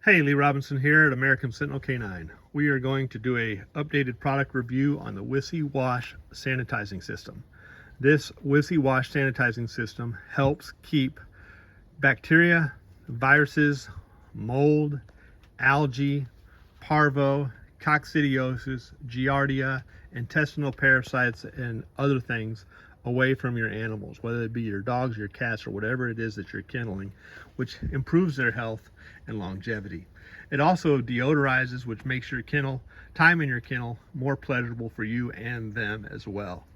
Hey, Lee Robinson here at American Sentinel K9. We are going to do a updated product review on the Wysiwash sanitizing system. This Wysiwash sanitizing system helps keep bacteria, viruses, mold, algae, parvo, coccidiosis, giardia, intestinal parasites, and other things away from your animals, whether it be your dogs, your cats, or whatever it is that you're kenneling, which improves their health and longevity. It also deodorizes, which makes your time in your kennel more pleasurable for you and them as well.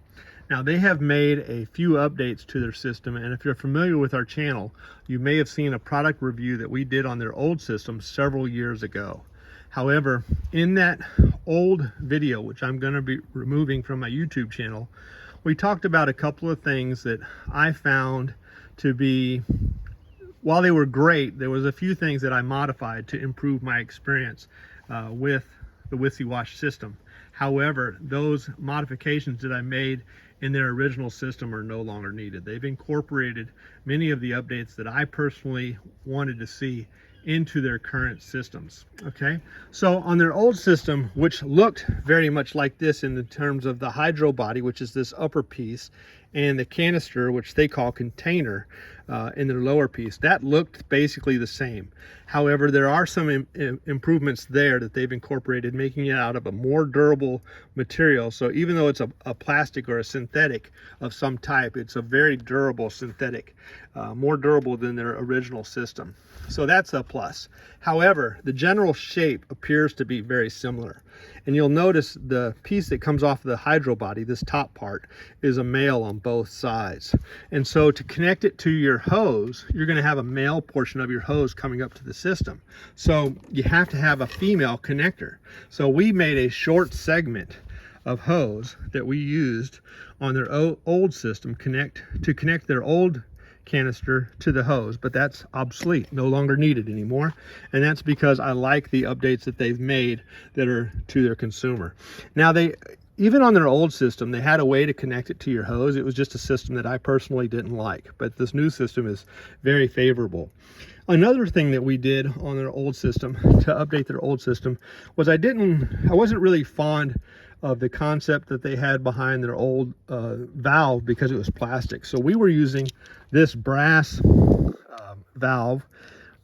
Now, they have made a few updates to their system, and if you're familiar with our channel, you may have seen a product review that we did on their old system several years ago. However, in that old video, which I'm going to be removing from my YouTube channel, we talked about a couple of things that I found to be, while they were great, there was a few things that I modified to improve my experience with the Wysiwash system. However, those modifications that I made in their original system are no longer needed. They've incorporated many of the updates that I personally wanted to see into their current systems. Okay, so on their old system, which looked very much like this in the terms of the hydro body, which is this upper piece, and the canister, which they call container, in their lower piece, that looked basically the same. However, there are some improvements there that they've incorporated, making it out of a more durable material. So even though it's a plastic or a synthetic of some type, it's a very durable synthetic, more durable than their original system. So that's a plus. However, the general shape appears to be very similar. And you'll notice the piece that comes off of the hydro body, this top part, is a male on both sides. And so to connect it to your hose, you're going to have a male portion of your hose coming up to the system. So you have to have a female connector. So we made a short segment of hose that we used on their old system to connect their old canister to the hose, but that's obsolete, no longer needed anymore. And that's because I like the updates that they've made that are to their consumer. Now, even on their old system, they had a way to connect it to your hose. It was just a system that I personally didn't like, but this new system is very favorable. Another thing that we did on their old system to update their old system was I wasn't really fond of the concept that they had behind their old valve, because it was plastic. So we were using this brass valve,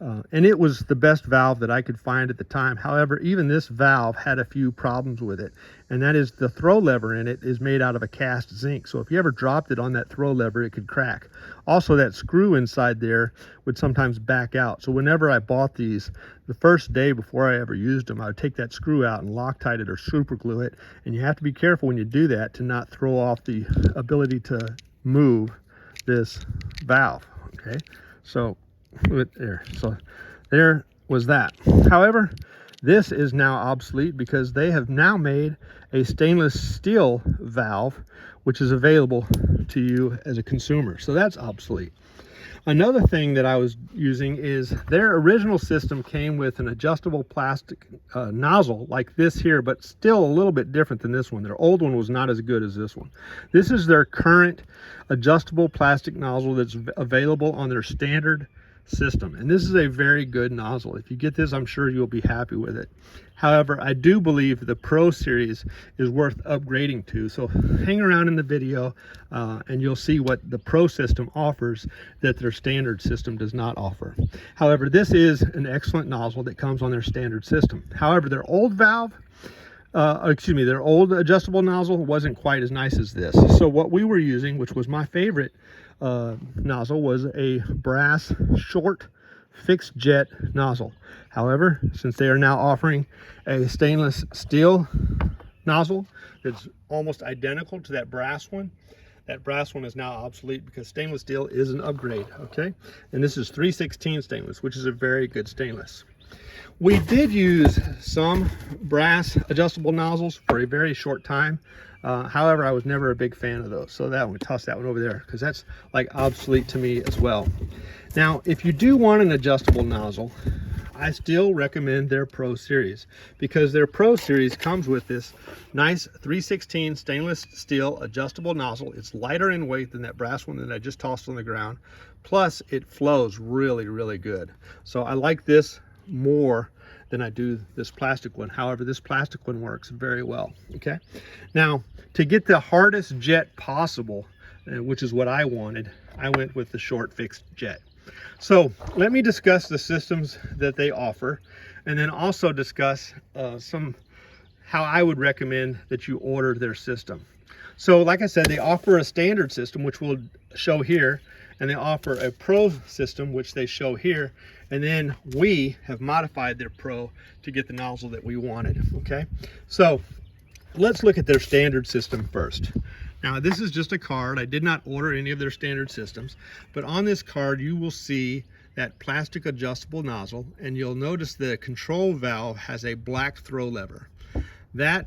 and it was the best valve that I could find at the time. However, even this valve had a few problems with it, and that is the throw lever in it is made out of a cast zinc. So if you ever dropped it on that throw lever, it could crack. Also, that screw inside there would sometimes back out. So whenever I bought these, the first day before I ever used them, I would take that screw out and Loctite it or super glue it. And you have to be careful when you do that to not throw off the ability to move this valve. Okay, so there was that. However, this is now obsolete because they have now made a stainless steel valve, which is available to you as a consumer. So that's obsolete. Another thing that I was using is their original system came with an adjustable plastic nozzle like this here, but still a little bit different than this one. Their old one was not as good as this one. This is their current adjustable plastic nozzle that's available on their standard system, and this is a very good nozzle. If you get this, I'm sure you'll be happy with it. However, I do believe the Pro Series is worth upgrading to, so hang around in the video and you'll see what the Pro system offers that their standard system does not offer. However, this is an excellent nozzle that comes on their standard system. However, their old their old adjustable nozzle wasn't quite as nice as this. So what we were using, which was my favorite nozzle, was a brass short fixed jet nozzle. However, since they are now offering a stainless steel nozzle that's almost identical to that brass one is now obsolete because stainless steel is an upgrade. Okay, and this is 316 stainless, which is a very good stainless. We did use some brass adjustable nozzles for a very short time. However, I was never a big fan of those. So toss that one over there because that's like obsolete to me as well. Now, if you do want an adjustable nozzle, I still recommend their Pro Series because their Pro Series comes with this nice 316 stainless steel adjustable nozzle. It's lighter in weight than that brass one that I just tossed on the ground. Plus, it flows really, really good. So I like this more than I do this plastic one. However, this plastic one works very well, okay? Now, to get the hardest jet possible, which is what I wanted, I went with the short fixed jet. So let me discuss the systems that they offer, and then also discuss how I would recommend that you order their system. So like I said, they offer a standard system, which we'll show here, and they offer a Pro system, which they show here, and then we have modified their Pro to get the nozzle that we wanted, okay? So let's look at their standard system first. Now, this is just a card. I did not order any of their standard systems, but on this card you will see that plastic adjustable nozzle, and you'll notice the control valve has a black throw lever. That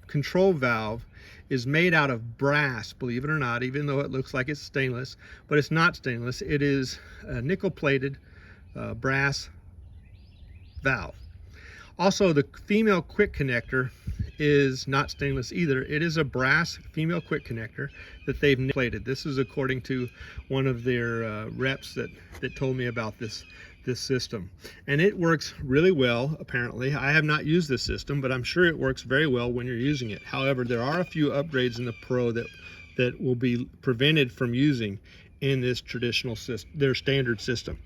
control valve is made out of brass, believe it or not, even though it looks like it's stainless, but it's not stainless. It is a nickel-plated brass valve. Also, the female quick connector is not stainless either. It is a brass female quick connector that they've nickel-plated. This is according to one of their reps that told me about this system, and it works really well. Apparently, I have not used this system, but I'm sure it works very well when you're using it. However, there are a few upgrades in the Pro that will be prevented from using in this traditional system, their standard system.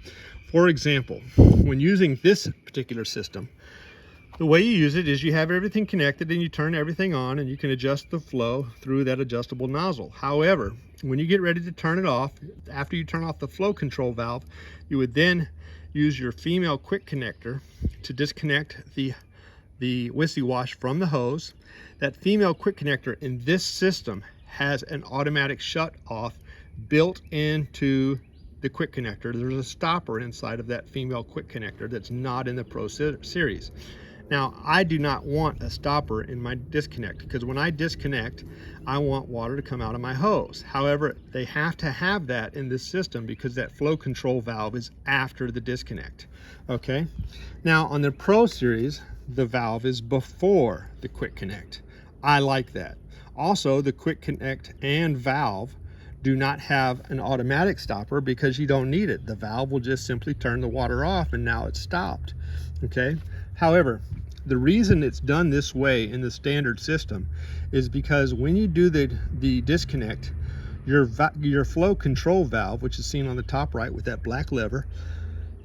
For example, when using this particular system, the way you use it is you have everything connected and you turn everything on, and you can adjust the flow through that adjustable nozzle. However, when you get ready to turn it off, after you turn off the flow control valve, you would then use your female quick connector to disconnect the Wysiwash from the hose. That female quick connector in this system has an automatic shut off built into the quick connector. There's a stopper inside of that female quick connector that's not in the Pro Series. Now, I do not want a stopper in my disconnect, because when I disconnect, I want water to come out of my hose. However, they have to have that in this system because that flow control valve is after the disconnect, okay? Now, on the Pro Series, the valve is before the quick connect. I like that. Also, the quick connect and valve do not have an automatic stopper because you don't need it. The valve will just simply turn the water off and now it's stopped, okay? However, the reason it's done this way in the standard system is because when you do the disconnect, your flow control valve, which is seen on the top right with that black lever,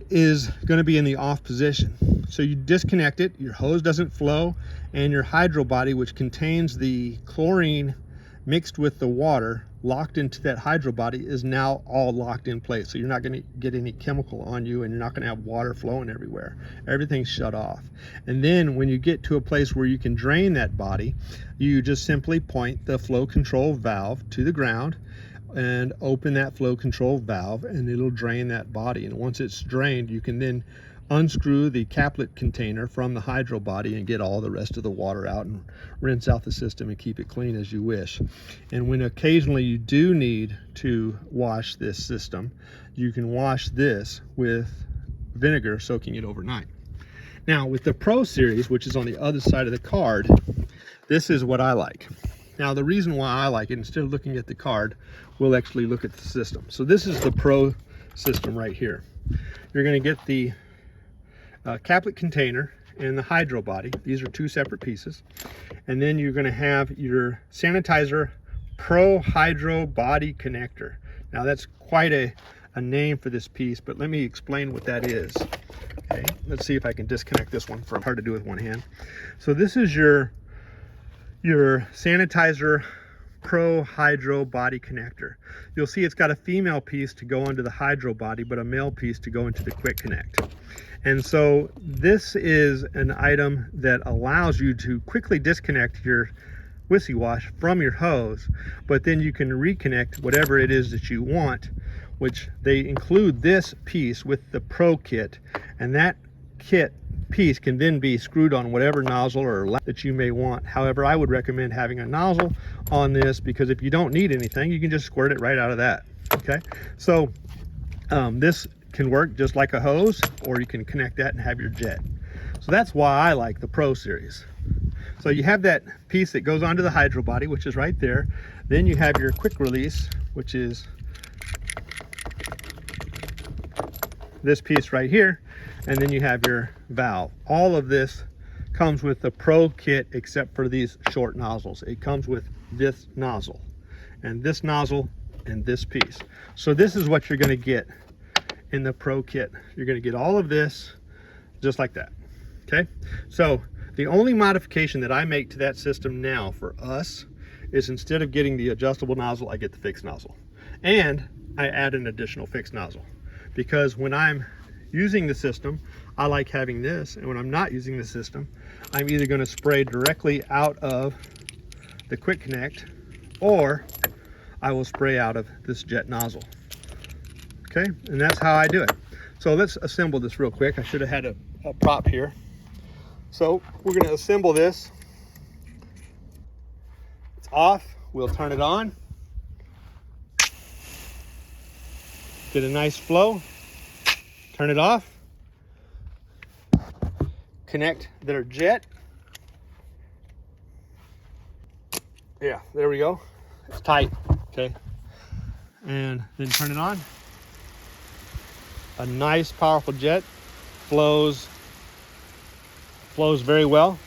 is going to be in the off position. So you disconnect it, your hose doesn't flow, and your hydro body, which contains the chlorine mixed with the water locked into that hydro body, is now all locked in place. So you're not going to get any chemical on you, and you're not going to have water flowing everywhere. Everything's shut off. And then when you get to a place where you can drain that body, you just simply point the flow control valve to the ground and open that flow control valve, and it'll drain that body. And once it's drained, you can then unscrew the caplet container from the hydro body and get all the rest of the water out and rinse out the system and keep it clean as you wish. And when occasionally you do need to wash this system, you can wash this with vinegar, soaking it overnight. Now, with the Pro Series, which is on the other side of the card, this is what I like. Now, the reason why I like it, instead of looking at the card, we'll actually look at the system. So this is the Pro system right here. You're going to get the caplet container and the hydro body. These are two separate pieces. And then you're going to have your Sanitizer Pro Hydro Body Connector. Now, that's quite a name for this piece, but let me explain what that is. Okay, let's see if I can disconnect this one. Hard to do with one hand. So this is your Sanitizer Pro Hydro Body Connector. You'll see it's got a female piece to go into the hydro body, but a male piece to go into the quick connect. And so this is an item that allows you to quickly disconnect your Wysiwash from your hose, but then you can reconnect whatever it is that you want, which they include this piece with the Pro kit, and that kit piece can then be screwed on whatever nozzle or that you may want. However, I would recommend having a nozzle on this, because if you don't need anything, you can just squirt it right out of that. Okay, so this can work just like a hose, or you can connect that and have your jet. So that's why I like the Pro Series. So you have that piece that goes onto the hydro body, which is right there. Then you have your quick release, which is this piece right here. and then you have your valve. All of this comes with the Pro kit except for these short nozzles. It comes with this nozzle and this nozzle and this piece. So this is what you're going to get in the Pro kit. You're going to get all of this just like that. Okay, so the only modification that I make to that system now for us is instead of getting the adjustable nozzle, I get the fixed nozzle, and I add an additional fixed nozzle, because when I'm using the system, I like having this, and when I'm not using the system, I'm either going to spray directly out of the quick connect, or I will spray out of this jet nozzle. Okay, and that's how I do it. So let's assemble this real quick. I should have had a prop here. So we're going to assemble this. It's off. We'll turn it on. Get a nice flow. Turn it off. Connect their jet. Yeah, there we go. It's tight. Okay. And then turn it on. A nice, powerful jet. Flows very well.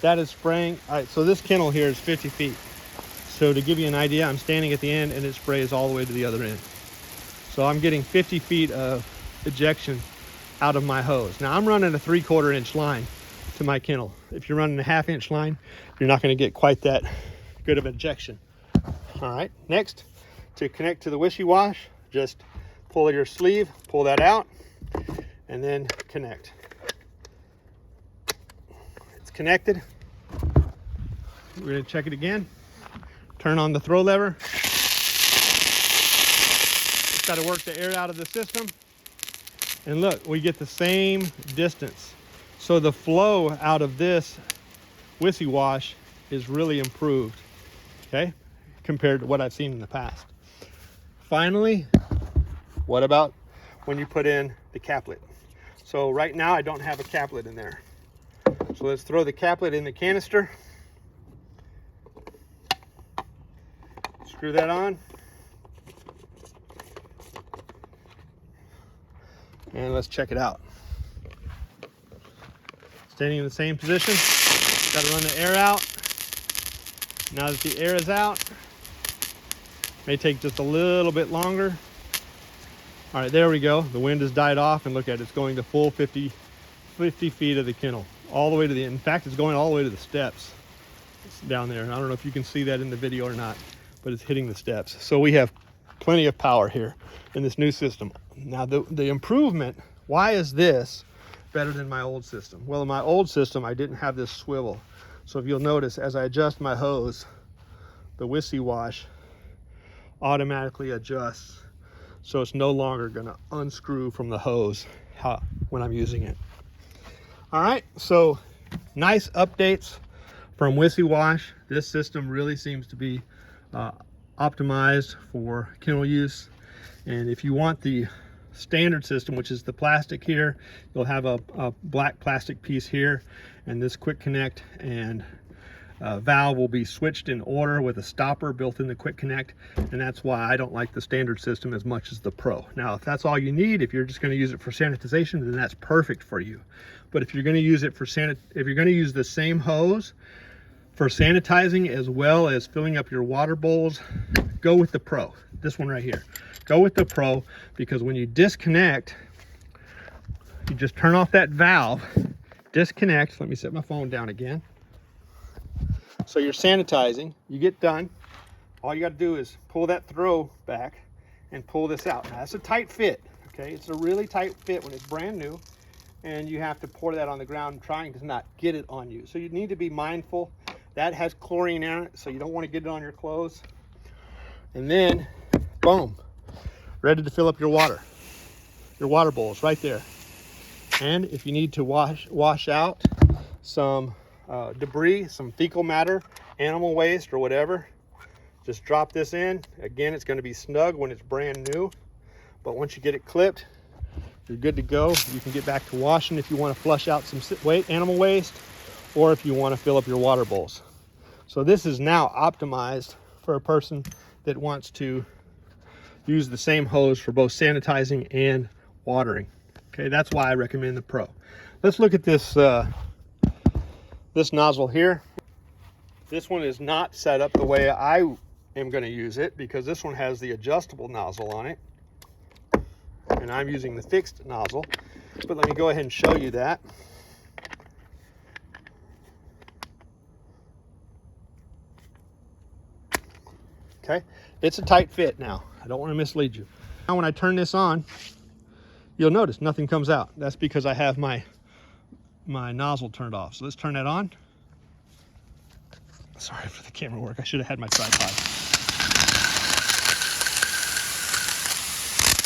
That is spraying. All right, so this kennel here is 50 feet. So to give you an idea, I'm standing at the end and it sprays all the way to the other end. So I'm getting 50 feet of ejection out of my hose. Now I'm running a 3/4 inch line to my kennel. If you're running a 1/2 inch line, you're not going to get quite that good of ejection. All right, next, to connect to the Wysiwash, just pull your sleeve, pull that out, and then connect. It's connected. We're going to check it again. Turn on the throw lever. Just got to work the air out of the system. And look, we get the same distance. So the flow out of this Wysiwash is really improved, okay, compared to what I've seen in the past. Finally, what about when you put in the caplet? So right now I don't have a caplet in there. So let's throw the caplet in the canister. Screw that on. And let's check it out. Standing in the same position. Got to run the air out. Now that the air is out, may take just a little bit longer. All right, there we go. The wind has died off, and look at it. It's going the full 50 feet of the kennel, all the way to the end. In fact, it's going all the way to the steps. It's down there. I don't know if you can see that in the video or not, but it's hitting the steps. So we have plenty of power here in this new system. Now the improvement, why is this better than my old system? Well, in my old system, I didn't have this swivel. So if you'll notice, as I adjust my hose, the Wysiwash automatically adjusts. So it's no longer gonna unscrew from the hose when I'm using it. All right, so nice updates from Wysiwash. This system really seems to be optimized for kennel use. And if you want the standard system, which is the plastic here, you'll have a black plastic piece here, and this quick connect and valve will be switched in order with a stopper built in the quick connect, and that's why I don't like the standard system as much as the Pro. Now, if that's all you need, if you're just going to use it for sanitization, then that's perfect for you. But if you're going to use it for if you're going to use the same hose for sanitizing as well as filling up your water bowls, go with the Pro. This one right here. Go with the Pro, because when you disconnect, you just turn off that valve, disconnect. Let me set my phone down again. So you're sanitizing, you get done. All you got to do is pull that throw back and pull this out. Now that's a tight fit, okay? It's a really tight fit when it's brand new, and you have to pour that on the ground trying to not get it on you. So you need to be mindful. That has chlorine in it, so you don't want to get it on your clothes. And then, boom, ready to fill up your water bowls right there. And if you need to wash out some debris, some fecal matter, animal waste or whatever, just drop this in. Again, it's going to be snug when it's brand new, but once you get it clipped, you're good to go. You can get back to washing if you want to flush out some animal waste, or if you want to fill up your water bowls. So this is now optimized for a person that wants to use the same hose for both sanitizing and watering. Okay, that's why I recommend the Pro. Let's look at this this nozzle here. This one is not set up the way I am going to use it, because this one has the adjustable nozzle on it, and I'm using the fixed nozzle. But let me go ahead and show you that. Okay, it's a tight fit now. I don't want to mislead you. Now when I turn this on, you'll notice nothing comes out. That's because I have my nozzle turned off. So let's turn that on. Sorry for the camera work. I should have had my tripod.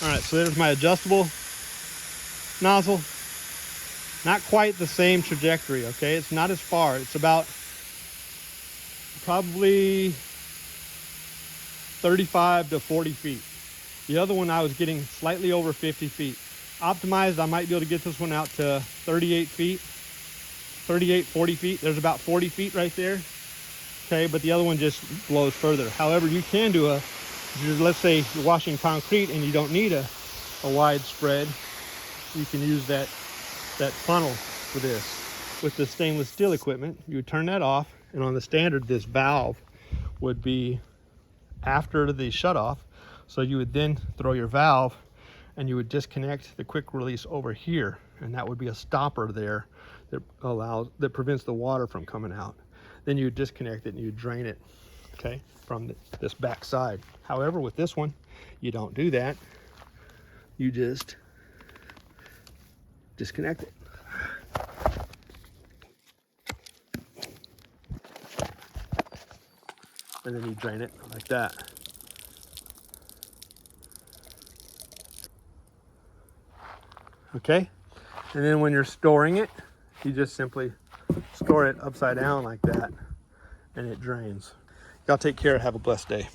All right, so there's my adjustable nozzle. Not quite the same trajectory, okay? It's not as far. It's about probably 35 to 40 feet. The other one I was getting slightly over 50 feet. Optimized, I might be able to get this one out to 38 feet, 38, 40 feet. There's about 40 feet right there. Okay, but the other one just blows further. However, you can do let's say you're washing concrete and you don't need a wide spread, you can use that funnel for this. With the stainless steel equipment, you would turn that off, and on the standard, this valve would be after the shutoff. So you would then throw your valve and you would disconnect the quick release over here, and that would be a stopper there that prevents the water from coming out. Then you would disconnect it and you drain it, okay, from this back side. However, with this one, you don't do that. You just disconnect it. And then you drain it like that. Okay, and then when you're storing it, you just simply store it upside down like that, and it drains. Y'all take care. Have a blessed day.